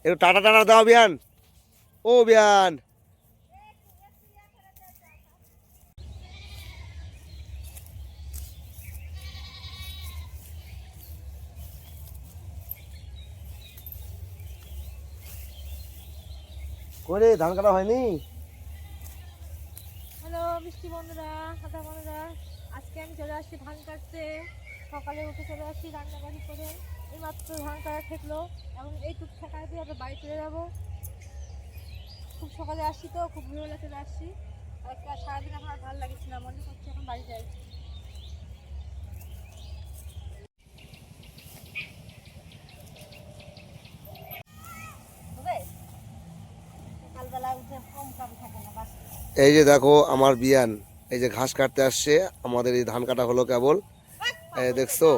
একটু tata tata দাও বিয়ান। ও বিয়ান, করে ধান কাটা হয়নি? হ্যালো মিষ্টি বন্ধুরা, দাদা বন্ধুরা, আজকে আমি চলে আসছি ধান কাটতে। সকালে উঠে চলে আসছি রান্নাবাড়ি করে। এইমাত্র ধান কাটা ঠেকলো, এবং এইটুক ঠেকায় দিয়ে আমরা বাড়ি চলে যাবো। খুব সকালে আসছি তো, খুব ভোরবেলা চলে আসছি। আর সারাদিন এখন আর ভালো লাগছে না, মনে করছে এখন বাড়ি যাই। সকালবেলা উঠে কম কাম থাকে না, বাস। এই যে দেখো আমার বিয়ান, এই যে ঘাস কাটতে আসছে, আমাদের এই ধান কাটা হলো কেবল, এই দেখছো।